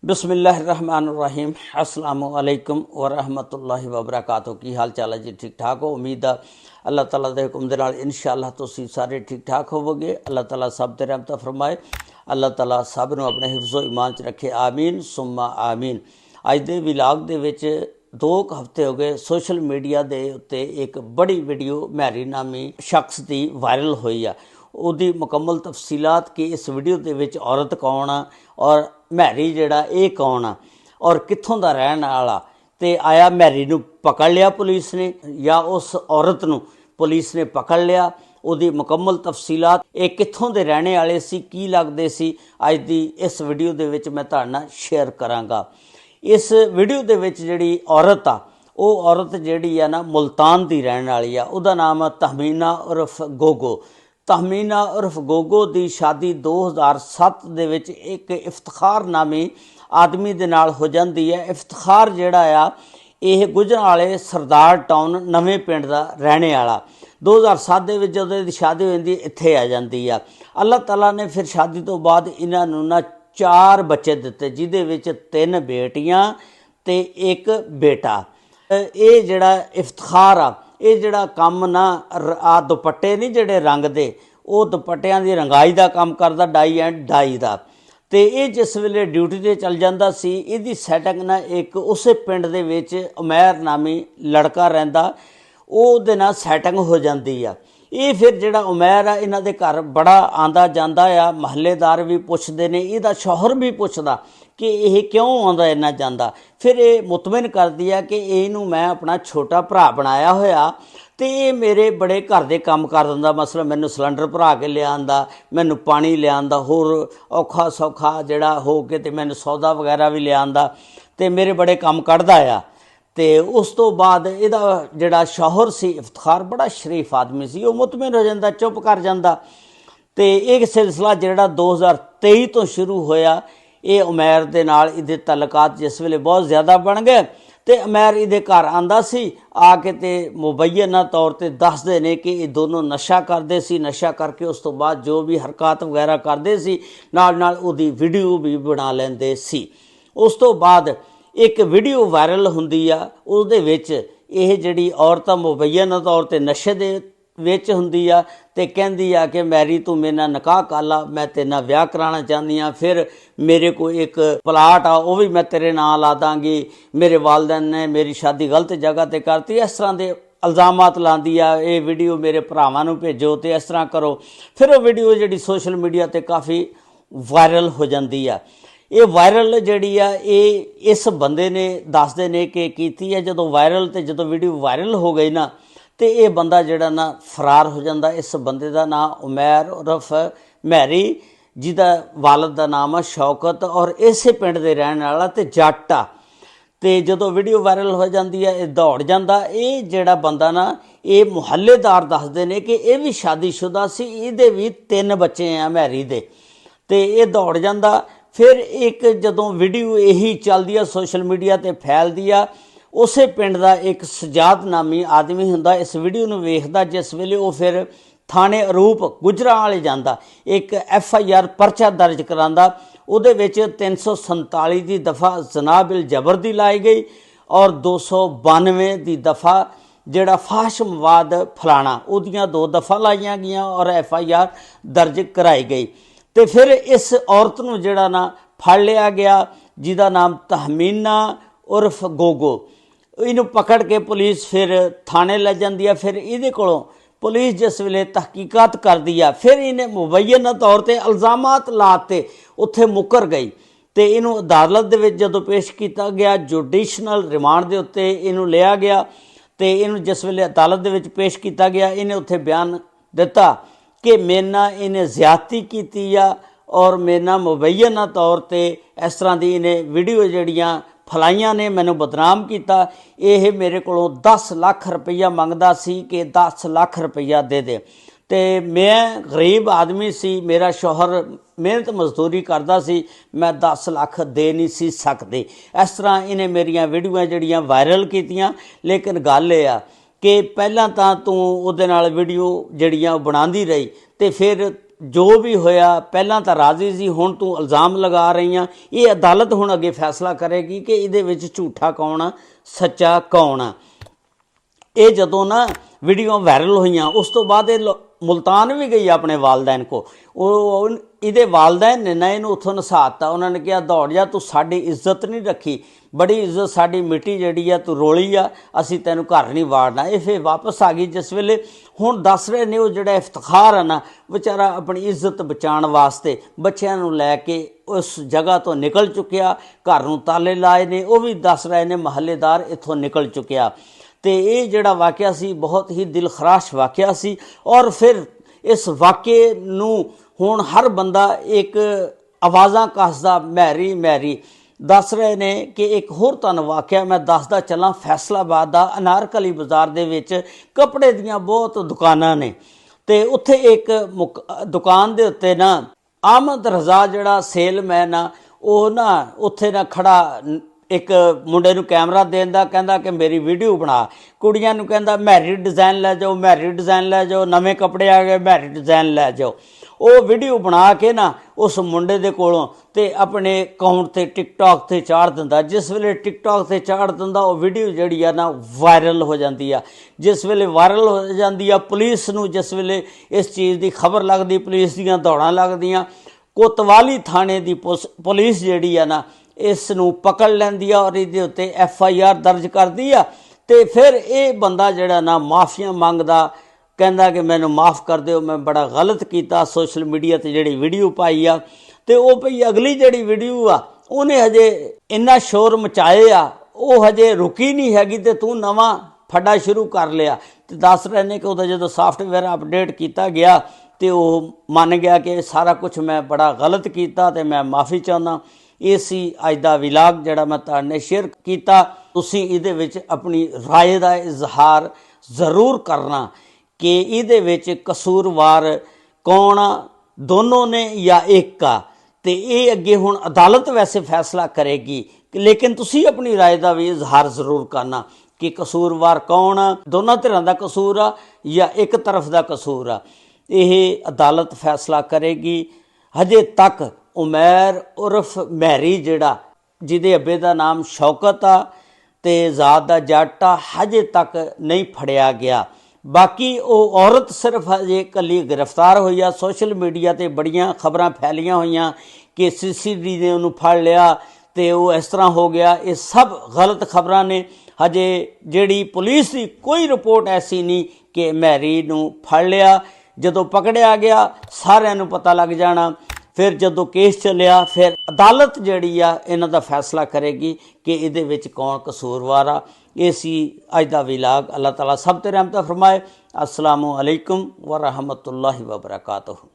बिस्मिल्लाहिर्रहमानिर्रहीम अस्सलामुअलैकुम वरहमतुल्लाहि वबरकातुहू। की हाल चाल है जी? ठीक ठाक हो? उम्मीद है अल्लाह ताला दे हुक्म दे नाल इंशाअल्लाह तुसीं सारे ठीक ठाक होवोगे। अल्लाह ताला सब ते रहमत फरमाए। अल्लाह ताला सब नूं अपने हिफ्ज़ो ईमान च रखे। आमीन सुम्मा आमीन। अज दे विलाग दे विच 2 हफ्ते हो गए सोशल मीडिया दे उत्ते एक बड़ी वीडियो मैरी नामी शख्स की वायरल हुई है। उसकी मुकम्मल तफसीलात कि इस वीडियो के विच औरत कौन आ और मैरी जिहड़ा ये कौन आ और कित्थों दा रहण वाला, ते आया मैरी नूं पकड़ लिया पुलिस ने या उस औरत नूं पुलिस ने पकड़ लिया। उसकी मुकम्मल तफसीलात ये कित्थों दे रहने वाले सी, की लगदे सी, अज दी इस वीडियो दे विच मैं तुहाडे नाल शेयर करांगा। इस वीडियो दे विच जिहड़ी औरत आ वो औरत जिहड़ी आ ना मुल्तान दी रहण वाली आ। उहदा नाम तहमीना उर्फ गोगो। तहमीना उर्फ गोगो की शादी 2007 दे विच एक इफ्तिखार नामी आदमी दे नाल हो जाती है। इफ्तिखार जिहड़ा आ यह गुजरांवाले सरदार टाउन नवें पिंड दा रहने वाला। 2007 दे विच जदों इहदी शादी हो जाती इत्थे आ जाती आ। अल्लाह ताला ने फिर शादी तो बाद इन्हां नूं ना 4 बच्चे दिते, जिहदे विच 3 बेटियां ते 1 बेटा। ये जिहड़ा इफ्तिखार आ ये जिहड़ा काम ना आ दुपट्टे नहीं जिहड़े रंग दे, वो दुपट्टियां दी रंगाई दा काम करदा, डाई एंड डाई दा। ते ये जिस वेले ड्यूटी ते चल जांदा सी, इहदी सैटिंग ना एक उस पिंड दे विच उमैर नामी लड़का रहिंदा, ਉਹਦੇ ਨਾਲ सैटिंग हो जाती आ। ये फिर जिहड़ा उमैर आ इन्हां दे घर बड़ा आंदा जांदा आ, महल्लेदार भी पुछदे ने, इहदा शौहर भी पुछदा कि यह क्यों आंदा इन्ना जांदा। फिर ये मुतमिन करदी आ कि इहनूं मैं अपना छोटा भरा बनाया होया ते ये मेरे बड़े घर दे काम कर दिंदा। मसलन मैनूं सिलेंडर भरा के लिया आंदा, मैनूं पानी लिया आंदा, होर औखा सौखा जिहड़ा हो के ते मैनूं सौदा वगैरह भी लिया आंदा ते मेरे बड़े काम कढ़दा आ। तो उस तो बाद इहदा जिहड़ा शौहर सी इफ्तिखार बड़ा शरीफ आदमी सी, वो मुतमिन हो जाता, चुप कर जाता। तो यह सिलसिला जिहड़ा 2023 तो शुरू होया, ये उमैर दे नाल इहदे तल्लुकात जिस वेले बहुत ज़्यादा बन गए तो उमैर इहदे घर आंदा सी, आके ते मुबैना तौर पर दसदे ने कि ये दोनों नशा करते सी। नशा करके उस तो बाद जो भी हरकत वगैरह करते सी नाल नाल उहदी वीडियो भी बना लैंदे सी। उस तो बाद एक वीडियो वायरल हुंदी आ, उसदे विच यह जिहड़ी औरत मुबैना तौर पर नशे दे विच हुंदी आ ते कहंदी आ कि मैरी तू मेरे नाल निकाह कर ला, मैं तेरे नाल विआह कराना चाहती हाँ, फिर मेरे को एक प्लाट आ वो भी मैं तेरे नाल ला दांगी, मेरे वालदैन ने मेरी शादी गलत जगह ते करती। इस तरह के इल्ज़ामात लांदी आ, ये वीडियो मेरे भरावां नूं भेजो तो इस तरह करो। फिर वो वीडियो जिहड़ी सोशल मीडिया ते काफ़ी वायरल हो जाती आ। ये वायरल जिहड़ी आ ये इस बंदे ने दसदे ने कि कीती है। जदों वायरल ते जदों वीडियो वायरल हो गई ना तो ये बंदा जिहड़ा ना फरार हो जाता। इस बंदे का नाम उमैर उर्फ मैरी, जिहदा वालद का नाम है शौकत और इसे पिंड दे रहने वाला ते जट आ। तो जदों वीडियो वायरल हो जाती है ये दौड़ जाता। ये जिहड़ा बंदा ना ये मुहल्लेदार दसदे ने कि यह भी शादीशुदा सी, इहदे भी 3 बच्चे हैं मैरी दे। तो ये दौड़ जाता। फिर एक जदों वीडियो यही चलती है सोशल मीडिया ते फैलदी आ, उस पिंड का एक सजाद नामी आदमी हुंदा इस वीडियो नूं वेखदा, जिस वेले वो फिर थाने अरूप गुजरांवाले जांदा, एक FIR परचा दर्ज करांदा। उहदे विच 347 की दफ़ा जनाबिल जबर दी लाई गई और 292 की दफ़ा जिहड़ा फाहश मवाद फलाना उहदियां 2 दफ़ा लाइयां गईयां और FIR दर्ज कराई गई। तो फिर इस औरत नूं जिहड़ा ना फड़ लिया गया, जिहदा नाम तहमीना उर्फ गोगो। इनू पकड़ के पुलिस फिर थाने ले जाती है। फिर इहदे कोलों पुलिस जिस वेले तहकीकात करदी आ, फिर इन्हें मुबैना तौर पर इल्ज़ामात लाते उत्थे मुकर गई। तो इनू अदालत दे विच जदों पेश किया गया, जुडिशनल रिमांड के उत्ते इनू लिया गया। तो इनू जिस वेले अदालत दे विच पेश किया गया, इन्हें उत्थे बयान दिता कि मेरे नाल इन्हें ज़्यादती की आ और मेरे नाल मुबैना तौर पर इस तरह की इन्हें वीडियो जड़ियाँ फलाइयां ने, मैनू बदनाम किया। यह मेरे को 10 लाख रुपया मंगदा सी कि 10 लाख रुपया दे दे। तो मैं गरीब आदमी सी, मेरा शौहर मेहनत मजदूरी करता सी, मैं 10 लाख दे नहीं सी सकते। इस तरह इन्हें मेरिया वीडियो जड़ियाँ वायरल कीतियां। लेकिन गल ये आ कि पहला तो तू उहदे नाल वीडियो जड़ियाँ बनांदी रही, तो फिर ਜੋ ਵੀ ਹੋਇਆ ਪਹਿਲਾਂ ਤਾਂ ਰਾਜ਼ੀ ਸੀ, ਹੁਣ ਤੂੰ ਇਲਜ਼ਾਮ ਲਗਾ ਰਹੀ ਆ। ਇਹ ਅਦਾਲਤ ਹੁਣ ਅੱਗੇ ਫੈਸਲਾ ਕਰੇਗੀ ਕਿ ਇਹਦੇ ਵਿੱਚ ਝੂਠਾ ਕੌਣ ਆ, ਸੱਚਾ ਕੌਣ ਆ। ਇਹ ਜਦੋਂ ਨਾ ਵੀਡੀਓ ਵਾਇਰਲ ਹੋਈਆਂ ਉਸ ਤੋਂ ਬਾਅਦ ਇਹ ਮੁਲਤਾਨ ਵੀ ਗਈ ਆਪਣੇ ਵਾਲਦੈਨ ਕੋ। ਉਹ ਇਹਦੇ ਵਾਲਦੈਨ ਨੇ ਨਾ ਇਹਨੂੰ ਉੱਥੋਂ ਨਸਾਤਾ। ਉਹਨਾਂ ਨੇ ਕਿਹਾ ਦੌੜ ਜਾ, ਤੂੰ ਸਾਡੀ ਇੱਜ਼ਤ ਨਹੀਂ ਰੱਖੀ, ਬੜੀ ਇੱਜ਼ਤ ਸਾਡੀ ਮਿੱਟੀ ਜਿਹੜੀ ਆ ਤੂੰ ਰੋਲੀ ਆ, ਅਸੀਂ ਤੈਨੂੰ ਘਰ ਨਹੀਂ ਵਾੜਨਾ। ਇਹ ਫਿਰ ਵਾਪਸ ਆ ਗਈ। ਜਿਸ ਵੇਲੇ ਹੁਣ ਦੱਸ ਰਹੇ ਨੇ ਉਹ ਜਿਹੜਾ ਇਫਤਖਾਰ ਆ ਨਾ ਵਿਚਾਰਾ ਆਪਣੀ ਇੱਜ਼ਤ ਬਚਾਉਣ ਵਾਸਤੇ ਬੱਚਿਆਂ ਨੂੰ ਲੈ ਕੇ ਉਸ ਜਗ੍ਹਾ ਤੋਂ ਨਿਕਲ ਚੁੱਕਿਆ, ਘਰ ਨੂੰ ਤਾਲੇ ਲਾਏ ਨੇ। ਉਹ ਵੀ ਦੱਸ ਰਹੇ ਨੇ ਮਹੱਲੇਦਾਰ ਇੱਥੋਂ ਨਿਕਲ ਚੁੱਕਿਆ। ਤੇ ਇਹ ਜਿਹੜਾ ਵਾਕਿਆ ਸੀ ਬਹੁਤ ਹੀ ਦਿਲ ਖਰਾਸ਼ ਵਾਕਿਆ ਸੀ। ਔਰ ਫਿਰ ਇਸ ਵਾਕਿਏ ਨੂੰ ਹੁਣ ਹਰ ਬੰਦਾ ਇੱਕ ਆਵਾਜ਼ਾਂ ਕੱਸਦਾ, ਮੈਰੀ ਮੈਰੀ। ਦੱਸ ਰਹੇ ਨੇ ਕਿ ਇੱਕ ਹੋਰ ਤੁਹਾਨੂੰ ਵਾਕਿਆ ਮੈਂ ਦੱਸਦਾ ਚੱਲਾਂ, ਫੈਸਲਾਬਾਦ ਦਾ ਅਨਾਰਕਲੀ ਬਾਜ਼ਾਰ ਦੇ ਵਿੱਚ ਕੱਪੜੇ ਦੀਆਂ ਬਹੁਤ ਦੁਕਾਨਾਂ ਨੇ। ਤੇ ਉੱਥੇ ਇੱਕ ਦੁਕਾਨ ਦੇ ਉੱਤੇ ਨਾ ਆਮਦ ਰਜ਼ਾ ਜਿਹੜਾ ਸੇਲਮੈਨ ਆ ਉਹ ਨਾ ਉੱਥੇ ਨਾ ਖੜਾ ਇੱਕ ਮੁੰਡੇ ਨੂੰ ਕੈਮਰਾ ਦੇਂਦਾ, ਕਹਿੰਦਾ ਕਿ ਮੇਰੀ ਵੀਡੀਓ ਬਣਾ। ਕੁੜੀਆਂ ਨੂੰ ਕਹਿੰਦਾ ਮੈਰੀ ਡਿਜ਼ਾਈਨ ਲੈ ਜਾਓ, ਮੈਰੀ ਡਿਜ਼ਾਈਨ ਲੈ ਜਾਓ, ਨਵੇਂ ਕੱਪੜੇ ਆ ਗਏ ਮੈਰੀ ਡਿਜ਼ਾਈਨ ਲੈ ਜਾਓ। ਉਹ ਵੀਡੀਓ ਬਣਾ ਕੇ ਨਾ ਉਸ ਮੁੰਡੇ ਦੇ ਕੋਲੋਂ ਤੇ ਆਪਣੇ ਅਕਾਊਂਟ 'ਤੇ ਟਿਕਟੋਕ 'ਤੇ ਚਾੜ ਦਿੰਦਾ। ਜਿਸ ਵੇਲੇ ਟਿਕਟੋਕ 'ਤੇ ਚਾੜ ਦਿੰਦਾ ਉਹ ਵੀਡੀਓ ਜਿਹੜੀ ਆ ਨਾ ਵਾਇਰਲ ਹੋ ਜਾਂਦੀ ਆ। ਜਿਸ ਵੇਲੇ ਵਾਇਰਲ ਹੋ ਜਾਂਦੀ ਆ, ਪੁਲਿਸ ਨੂੰ ਜਿਸ ਵੇਲੇ ਇਸ ਚੀਜ਼ ਦੀ ਖਬਰ ਲੱਗਦੀ, ਪੁਲਿਸ ਦੀਆਂ ਦੌੜਾਂ ਲੱਗਦੀਆਂ। ਕੋਤਵਾਲੀ ਥਾਣੇ ਦੀ ਪੁਲਿਸ ਜਿਹੜੀ ਆ ਨਾ ਇਸ ਨੂੰ ਪਕੜ ਲੈਂਦੀ ਆ ਔਰ ਇਹਦੇ ਉੱਤੇ FIR ਦਰਜ ਕਰਦੀ ਆ। ਤੇ ਫਿਰ ਇਹ ਬੰਦਾ ਜਿਹੜਾ ਨਾ ਮਾਫੀਆਂ ਮੰਗਦਾ, ਕਹਿੰਦਾ ਕਿ ਮੈਨੂੰ ਮਾफ़ ਕਰ ਦਿਓ, ਮੈਂ ਬੜਾ ਗਲਤ ਕੀਤਾ। ਸੋਸ਼ਲ ਮੀਡੀਆ 'ਤੇ ਜਿਹੜੀ ਵੀਡੀਓ ਪਾਈ ਆ ਤੇ ਉਹ ਭਈ ਅਗਲੀ ਜਿਹੜੀ ਵੀਡੀਓ ਆ ਉਹਨੇ ਹਜੇ ਇੰਨਾ ਸ਼ੋਰ ਮਚਾਏ ਆ, ਉਹ ਹਜੇ ਰੁਕੀ ਨਹੀਂ ਹੈਗੀ ਤੇ ਤੂੰ ਨਵਾਂ ਫੱਡਾ ਸ਼ੁਰੂ ਕਰ ਲਿਆ। ਤੇ ਦੱਸ ਰਹੇ ਨੇ ਕਿ ਉਹਦਾ ਜਦੋਂ ਸਾਫਟਵੇਅਰ ਅਪਡੇਟ ਕੀਤਾ ਗਿਆ ਤੇ ਉਹ ਮੰਨ ਗਿਆ ਕਿ ਸਾਰਾ ਕੁਝ ਮੈਂ ਬੜਾ ਗਲਤ ਕੀਤਾ ਤੇ ਮੈਂ ਮਾफ़ੀ ਚਾਹੁੰਦਾ। ਇਹ ਸੀ ਅੱਜ ਦਾ ਵਿਲਾਗ ਜਿਹੜਾ ਮੈਂ ਤੁਹਾਡੇ ਨਾਲ ਸ਼ੇਅਰ ਕੀਤਾ। ਤੁਸੀਂ ਇਹਦੇ ਵਿੱਚ ਆਪਣੀ ਰਾਏ ਦਾ ਇਜ਼ਹਾਰ ਜ਼ਰੂਰ ਕਰਨਾ ਕਿ ਇਹਦੇ ਵਿੱਚ ਕਸੂਰਵਾਰ ਕੌਣ ਆ, ਦੋਨੋਂ ਨੇ ਜਾਂ ਇੱਕ ਆ। ਤੇ ਇਹ ਅੱਗੇ ਹੁਣ ਅਦਾਲਤ ਵੈਸੇ ਫੈਸਲਾ ਕਰੇਗੀ, ਲੇਕਿਨ ਤੁਸੀਂ ਆਪਣੀ ਰਾਏ ਦਾ ਵੀ ਇਜ਼ਹਾਰ ਜ਼ਰੂਰ ਕਰਨਾ ਕਿ ਕਸੂਰਵਾਰ ਕੌਣ ਆ, ਦੋਨਾਂ ਧਿਰਾਂ ਦਾ ਕਸੂਰ ਆ ਜਾਂ ਇੱਕ ਤਰਫ ਦਾ ਕਸੂਰ ਆ। ਇਹ ਅਦਾਲਤ ਫੈਸਲਾ ਕਰੇਗੀ। ਹਜੇ ਤੱਕ ਉਮੈਰ ਉਰਫ ਮੈਰੀ ਜਿਹੜਾ ਜਿਹਦੇ ਅੱਬੇ ਦਾ ਨਾਮ ਸ਼ੌਕਤ ਆ ਤੇ ਜ਼ਾਤ ਦਾ ਜੱਟ ਆ, ਹਜੇ ਤੱਕ ਨਹੀਂ ਫੜਿਆ ਗਿਆ। ਬਾਕੀ ਉਹ ਔਰਤ ਸਿਰਫ ਹਜੇ ਇਕੱਲੀ ਗ੍ਰਿਫਤਾਰ ਹੋਈ ਆ। ਸੋਸ਼ਲ ਮੀਡੀਆ 'ਤੇ ਬੜੀਆਂ ਖਬਰਾਂ ਫੈਲੀਆਂ ਹੋਈਆਂ ਕਿ CCTV ਨੇ ਉਹਨੂੰ ਫੜ ਲਿਆ ਤੇ ਉਹ ਇਸ ਤਰ੍ਹਾਂ ਹੋ ਗਿਆ। ਇਹ ਸਭ ਗਲਤ ਖਬਰਾਂ ਨੇ। ਹਜੇ ਜਿਹੜੀ ਪੁਲਿਸ ਦੀ ਕੋਈ ਰਿਪੋਰਟ ਐਸੀ ਨਹੀਂ ਕਿ ਮੈਰੀ ਨੂੰ ਫੜ ਲਿਆ। ਜਦੋਂ ਪਕੜਿਆ ਗਿਆ ਸਾਰਿਆਂ ਨੂੰ ਪਤਾ ਲੱਗ ਜਾਣਾ। ਫਿਰ ਜਦੋਂ ਕੇਸ ਚੱਲਿਆ ਫਿਰ ਅਦਾਲਤ ਜਿਹੜੀ ਆ ਇਹਨਾਂ ਦਾ ਫੈਸਲਾ ਕਰੇਗੀ ਕਿ ਇਹਦੇ ਵਿੱਚ ਕੌਣ ਕਸੂਰਵਾਰ ਆ। ਇਹ ਸੀ ਅੱਜ ਦਾ ਵਿਲਾਗ। ਅੱਲਾਹ ਤਾਲਾ ਸਭ ਤੇ ਰਹਿਮਤ ਫਰਮਾਏ। ਅਸਲਾਮੁ ਅਲੈਕੁਮ ਵ ਰਹਿਮਤੁல்லாਹਿ ਵ ਬਰਕਾਤੁਹੂ।